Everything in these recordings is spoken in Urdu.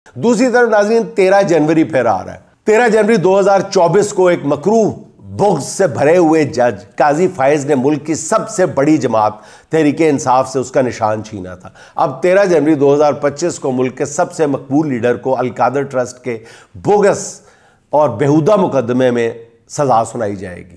دوسری طرف ناظرین 13 جنوری پھر آ رہا ہے. 13 جنوری 2024 کو ایک مکروہ بغض سے بھرے ہوئے جج قاضی فائز نے ملک کی سب سے بڑی جماعت تحریک انصاف سے اس کا نشان چھینا تھا. اب 13 جنوری 2025 کو ملک کے سب سے مقبول لیڈر کو القادر ٹرسٹ کے بوگس اور بیہودہ مقدمے میں سزا سنائی جائے گی.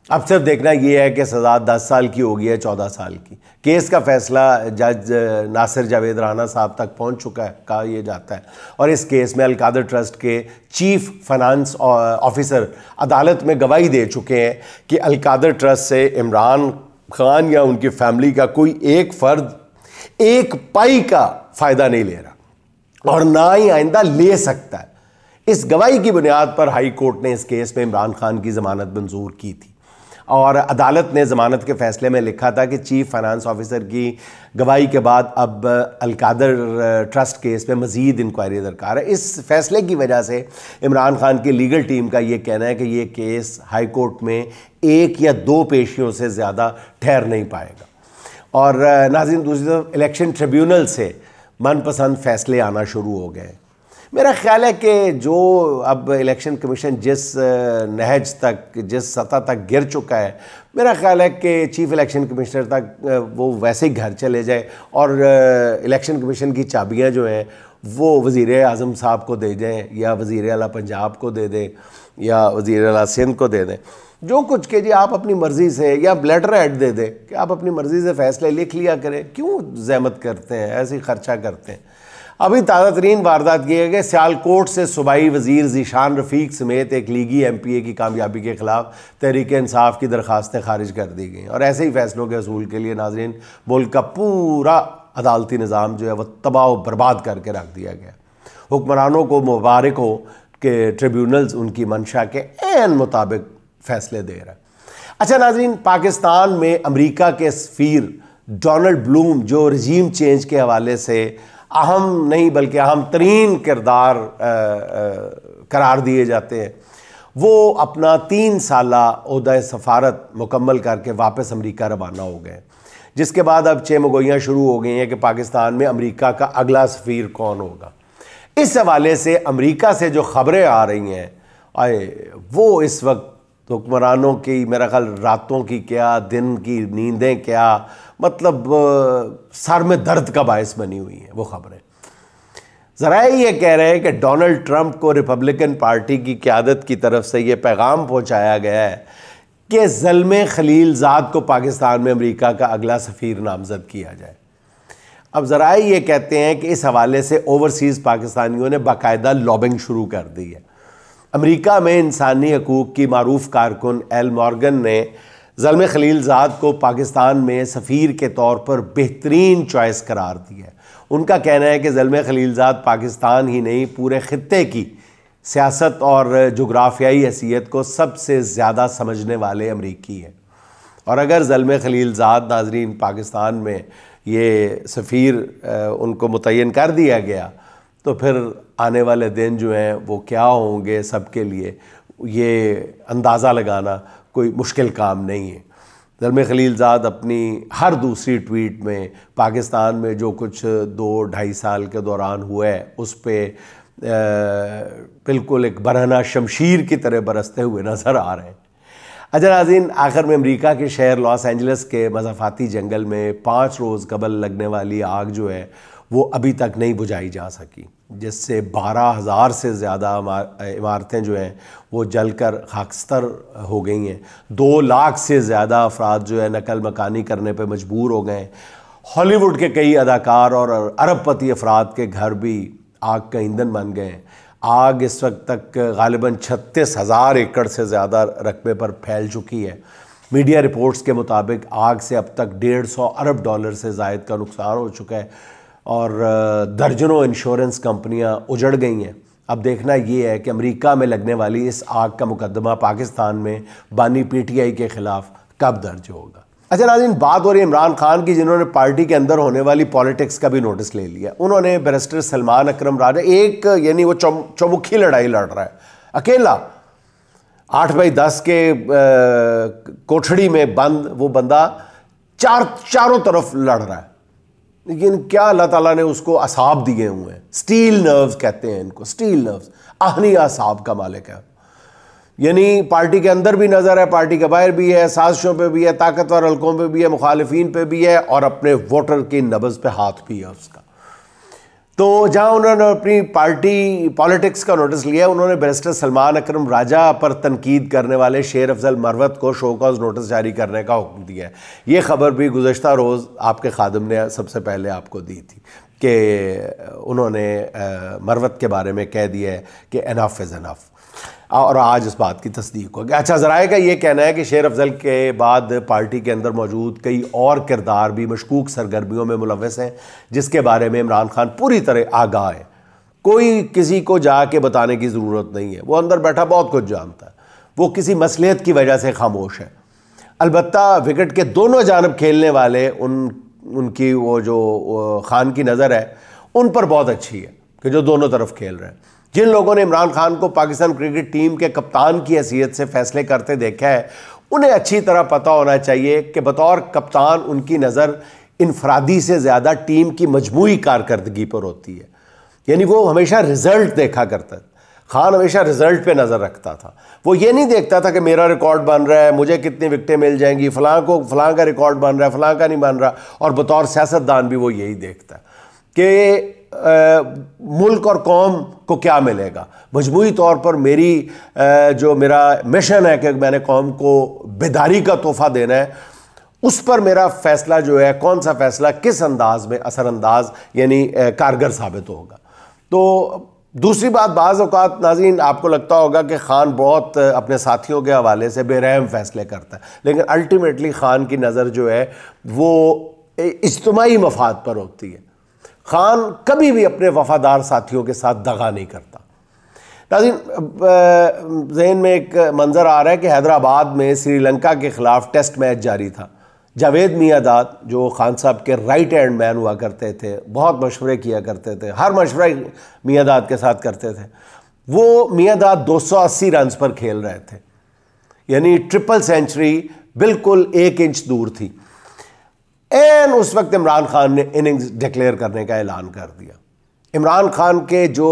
اب صرف دیکھنا یہ ہے کہ سزا 10 سال کی ہوگی یا 14 سال کی. کیس کا فیصلہ جج ناصر جاوید رانا صاحب تک پہنچ چکا ہے کہا یہ جاتا ہے، اور اس کیس میں القادر ٹرسٹ کے چیف فائنانس آفیسر عدالت میں گواہی دے چکے ہیں کہ القادر ٹرسٹ سے عمران خان یا ان کی فیملی کا کوئی ایک فرد ایک پائی کا فائدہ نہیں لے رہا اور نہ ہی آئندہ لے سکتا ہے. اس گواہی کی بنیاد پر ہائی کورٹ نے اس کیس میں عمران خان کی ضمانت منظور کی تھی، اور عدالت نے ضمانت کے فیصلے میں لکھا تھا کہ چیف فائنانس آفیسر کی گواہی کے بعد اب القادر ٹرسٹ کیس میں مزید انکوائری درکار ہے. اس فیصلے کی وجہ سے عمران خان کی لیگل ٹیم کا یہ کہنا ہے کہ یہ کیس ہائی کورٹ میں 1 یا 2 پیشیوں سے زیادہ ٹھہر نہیں پائے گا. اور ناظرین دوسری طرف الیکشن ٹریبیونل سے من پسند فیصلے آنا شروع ہو گئے. میرا خیال ہے کہ جو اب الیکشن کمیشن جس نہج تک جس سطح تک گر چکا ہے، میرا خیال ہے کہ چیف الیکشن کمشنر تک وہ ویسے ہی گھر چلے جائے اور الیکشن کمیشن کی چابیاں جو ہیں وہ وزیر اعظم صاحب کو دے دیں، یا وزیر اعلیٰ پنجاب کو دے دیں، یا وزیر اعلیٰ سندھ کو دے دیں. جو کچھ کہ جی آپ اپنی مرضی سے، یا لیٹر ایڈ دے دیں کہ آپ اپنی مرضی سے فیصلے لکھ لیا کریں، کیوں زحمت کرتے ہیں، ایسے ہی خرچہ کرتے ہیں. ابھی تازہ ترین واردات یہ ہے کہ سیالکوٹ سے صوبائی وزیر ذیشان رفیق سمیت ایک لیگی ایم پی اے کی کامیابی کے خلاف تحریک انصاف کی درخواستیں خارج کر دی گئیں، اور ایسے ہی فیصلوں کے حصول کے لیے ناظرین ملک کا پورا عدالتی نظام جو ہے وہ تباہ و برباد کر کے رکھ دیا گیا. حکمرانوں کو مبارک ہو کہ ٹریبیونلز ان کی منشا کے عین مطابق فیصلے دے رہا ہے. اچھا ناظرین، پاکستان میں امریکہ کے سفیر ڈونلڈ بلوم جو رجیم چینج کے حوالے سے اہم نہیں بلکہ اہم ترین کردار قرار دیے جاتے ہیں، وہ اپنا 3 سالہ عہدہ سفارت مکمل کر کے واپس امریکہ روانہ ہو گئے، جس کے بعد اب چمگوئیاں شروع ہو گئی ہیں کہ پاکستان میں امریکہ کا اگلا سفیر کون ہوگا. اس حوالے سے امریکہ سے جو خبریں آ رہی ہیں وہ اس وقت حکمرانوں کی میرا خیال راتوں کی کیا دن کی نیندیں کیا، مطلب سر میں درد کا باعث بنی ہوئی ہیں وہ خبریں. ذرائع یہ کہہ رہے ہیں کہ ڈونلڈ ٹرمپ کو ریپبلکن پارٹی کی قیادت کی طرف سے یہ پیغام پہنچایا گیا ہے کہ زلمے خلیل زاد کو پاکستان میں امریکہ کا اگلا سفیر نامزد کیا جائے. اب ذرائع یہ کہتے ہیں کہ اس حوالے سے اوورسیز پاکستانیوں نے باقاعدہ لابنگ شروع کر دی ہے. امریکہ میں انسانی حقوق کی معروف کارکن ایل مورگن نے زلمے خلیل زاد کو پاکستان میں سفیر کے طور پر بہترین چوائس قرار دیا ہے. ان کا کہنا ہے کہ زلمے خلیل زاد پاکستان ہی نہیں پورے خطے کی سیاست اور جغرافیائی حیثیت کو سب سے زیادہ سمجھنے والے امریکی ہیں، اور اگر زلمے خلیل زاد ناظرین پاکستان میں یہ سفیر ان کو متعین کر دیا گیا تو پھر آنے والے دن جو ہیں وہ کیا ہوں گے سب کے لیے، یہ اندازہ لگانا کوئی مشکل کام نہیں ہے. زلمے خلیل زاد اپنی ہر دوسری ٹویٹ میں پاکستان میں جو کچھ 2-2.5 سال کے دوران ہوا ہے اس پہ بالکل ایک برہنہ شمشیر کی طرح برستے ہوئے نظر آ رہے ہیں. اچھا ناظرین، آخر میں امریکہ کے شہر لاس اینجلس کے مضافاتی جنگل میں 5 روز قبل لگنے والی آگ جو ہے وہ ابھی تک نہیں بجھائی جا سکی، جس سے 12,000 سے زیادہ عمارتیں جو ہیں وہ جل کر خاکستر ہو گئی ہیں. 2 لاکھ سے زیادہ افراد جو ہے نقل مکانی کرنے پہ مجبور ہو گئے ہیں. ہالی ووڈ کے کئی اداکار اور ارب پتی افراد کے گھر بھی آگ کا ایندھن بن گئے ہیں. آگ اس وقت تک غالباً 36,000 ایکڑ سے زیادہ رقبے پر پھیل چکی ہے. میڈیا رپورٹس کے مطابق آگ سے اب تک $150 ارب سے زائد کا نقصان ہو چکا ہے، اور درجنوں انشورنس کمپنیاں اجڑ گئی ہیں. اب دیکھنا یہ ہے کہ امریکہ میں لگنے والی اس آگ کا مقدمہ پاکستان میں بانی پی ٹی آئی کے خلاف کب درج ہوگا. اچھا ناظرین، بات ہو رہی ہے عمران خان کی، جنہوں نے پارٹی کے اندر ہونے والی پالیٹکس کا بھی نوٹس لے لیا. انہوں نے بیرسٹر سلمان اکرم راجہ یعنی وہ چمکھی لڑائی لڑ رہا ہے اکیلا 8x10 کے کوٹھڑی میں بند، وہ بندہ چاروں طرف لڑ رہا ہے. لیکن کیا اللہ تعالیٰ نے اس کو اعصاب دیے ہوئے ہیں، سٹیل نروز کہتے ہیں ان کو، سٹیل نروز، آہنی اعصاب کا مالک ہے، یعنی پارٹی کے اندر بھی نظر ہے، پارٹی کے باہر بھی ہے، سازشوں پہ بھی ہے، طاقتور حلقوں پہ بھی ہے، مخالفین پہ بھی ہے، اور اپنے ووٹر کی نبض پہ ہاتھ بھی ہے اس کا۔ تو جہاں انہوں نے اپنی پارٹی پالیٹکس کا نوٹس لیا، انہوں نے بیرسٹر سلمان اکرم راجہ پر تنقید کرنے والے شیر افضل مروت کو شو کاز نوٹس جاری کرنے کا حکم دیا ہے۔ یہ خبر بھی گزشتہ روز آپ کے خادم نے سب سے پہلے آپ کو دی تھی کہ انہوں نے مروت کے بارے میں کہہ دیا ہے کہ انف از انف، اور آج اس بات کی تصدیق ہو گئی۔ اچھا، ذرائع کا یہ کہنا ہے کہ شیر افضل کے بعد پارٹی کے اندر موجود کئی اور کردار بھی مشکوک سرگرمیوں میں ملوث ہیں، جس کے بارے میں عمران خان پوری طرح آگاہ ہے۔ کوئی کسی کو جا کے بتانے کی ضرورت نہیں ہے، وہ اندر بیٹھا بہت کچھ جانتا ہے، وہ کسی مصلحت کی وجہ سے خاموش ہے۔ البتہ وکٹ کے دونوں جانب کھیلنے والے ان کی وہ جو خان کی نظر ہے ان پر بہت اچھی ہے کہ جو دونوں طرف کھیل رہے ہیں۔ جن لوگوں نے عمران خان کو پاکستان کرکٹ ٹیم کے کپتان کی حیثیت سے فیصلے کرتے دیکھا ہے، انہیں اچھی طرح پتہ ہونا چاہیے کہ بطور کپتان ان کی نظر انفرادی سے زیادہ ٹیم کی مجموعی کارکردگی پر ہوتی ہے، یعنی وہ ہمیشہ رزلٹ دیکھا کرتا ہے۔ خان ہمیشہ رزلٹ پہ نظر رکھتا تھا، وہ یہ نہیں دیکھتا تھا کہ میرا ریکارڈ بن رہا ہے، مجھے کتنی وکٹیں مل جائیں گی، فلاں کو فلاں کا ریکارڈ بن رہا ہے، فلاں کا نہیں بن رہا، اور بطور سیاستدان بھی وہ یہی دیکھتا ہے کہ ملک اور قوم کو کیا ملے گا، مجموعی طور پر جو میرا مشن ہے کہ میں نے قوم کو بیداری کا تحفہ دینا ہے، اس پر میرا فیصلہ جو ہے، کون سا فیصلہ کس انداز میں اثر انداز یعنی کارگر ثابت ہوگا۔ تو دوسری بات، بعض اوقات ناظرین آپ کو لگتا ہوگا کہ خان بہت اپنے ساتھیوں کے حوالے سے بے رحم فیصلے کرتا ہے، لیکن الٹیمیٹلی خان کی نظر جو ہے وہ اجتماعی مفاد پر ہوتی ہے۔ خان کبھی بھی اپنے وفادار ساتھیوں کے ساتھ دغا نہیں کرتا۔ ناظرین، ذہن میں ایک منظر آ رہا ہے کہ حیدرآباد میں سری لنکا کے خلاف ٹیسٹ میچ جاری تھا۔ جاوید میاں داد جو خان صاحب کے رائٹ ہینڈ مین ہوا کرتے تھے، بہت مشورے کیا کرتے تھے، ہر مشورہ میاں داد کے ساتھ کرتے تھے، وہ میاں داد 280 رنز پر کھیل رہے تھے، یعنی ٹرپل سینچری بالکل 1 انچ دور تھی۔ اس وقت عمران خان نے اننگز ڈکلیئر کرنے کا اعلان کر دیا۔ عمران خان کے جو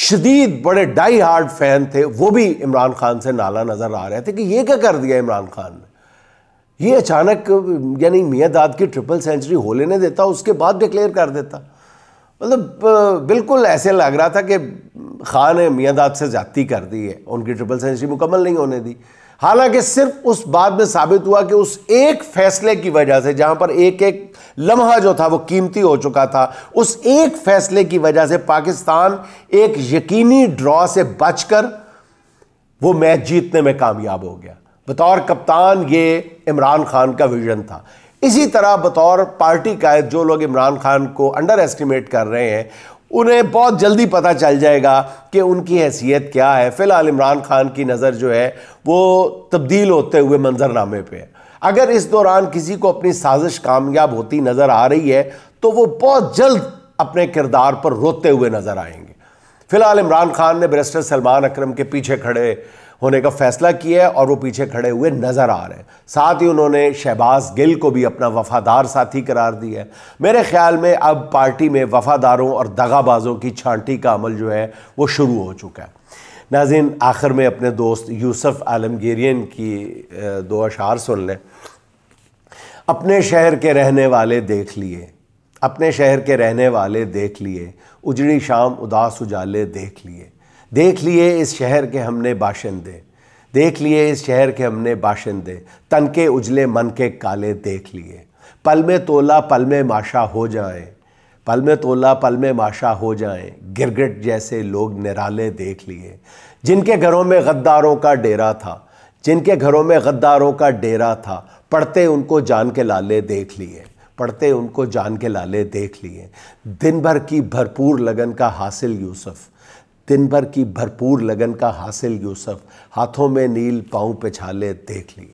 شدید بڑے ڈائی ہارڈ فین تھے وہ بھی عمران خان سے نالا نظر آ رہے تھے کہ یہ کیا کر دیا عمران خان نے، یہ اچانک یعنی میاں داد کی ٹرپل سینچری ہو لینے دیتا، اس کے بعد ڈکلیئر کر دیتا۔ مطلب بالکل ایسے لگ رہا تھا کہ خان نے میاں داد سے زیادتی کر دی ہے، ان کی ٹرپل سینچری مکمل نہیں ہونے دی۔ حالانکہ صرف اس بات میں ثابت ہوا کہ اس ایک فیصلے کی وجہ سے، جہاں پر ایک ایک لمحہ جو تھا وہ قیمتی ہو چکا تھا، اس ایک فیصلے کی وجہ سے پاکستان ایک یقینی ڈرا سے بچ کر وہ میچ جیتنے میں کامیاب ہو گیا۔ بطور کپتان یہ عمران خان کا ویژن تھا۔ اسی طرح بطور پارٹی قائد جو لوگ عمران خان کو انڈر ایسٹیمیٹ کر رہے ہیں، انہیں بہت جلدی پتہ چل جائے گا کہ ان کی حیثیت کیا ہے۔ فی الحال عمران خان کی نظر جو ہے وہ تبدیل ہوتے ہوئے منظرنامے پہ ہے۔ اگر اس دوران کسی کو اپنی سازش کامیاب ہوتی نظر آ رہی ہے تو وہ بہت جلد اپنے کردار پر روتے ہوئے نظر آئیں گے۔ فی الحال عمران خان نے بیرسٹر سلمان اکرم کے پیچھے کھڑے ہونے کا فیصلہ کیا ہے اور وہ پیچھے کھڑے ہوئے نظر آ رہے ہیں۔ ساتھ ہی انہوں نے شہباز گل کو بھی اپنا وفادار ساتھی قرار دیا ہے۔ میرے خیال میں اب پارٹی میں وفاداروں اور دغا بازوں کی چھانٹی کا عمل جو ہے وہ شروع ہو چکا ہے۔ ناظرین، آخر میں اپنے دوست یوسف عالمگیرین کی 2 اشعار سن لیں۔ اپنے شہر کے رہنے والے دیکھ لیے، اپنے شہر کے رہنے والے دیکھ لیے، اجڑی شام اداس اجالے دیکھ لیے، دیکھ لیے اس شہر کے ہم نے باشندے، دیکھ لیے اس شہر کے ہم نے باشندے، تن کے اجلے من کے کالے دیکھ لیے، پل میں تولا پل میں ماشا ہو جائیں، پل میں تولا پل میں ماشا ہو جائیں، گرگٹ جیسے لوگ نرالے دیکھ لیے، جن کے گھروں میں غداروں کا ڈیرا تھا، جن کے گھروں میں غداروں کا ڈیرا تھا، پڑھتے ان کو جان کے لالے دیکھ لیے، پڑھتے ان کو جان کے لالے دیکھ لیے، دن بھر کی بھرپور لگن کا حاصل یوسف، دن بھر کی بھرپور لگن کا حاصل یوسف، ہاتھوں میں نیل پاؤں پہ چھالے دیکھ لیے۔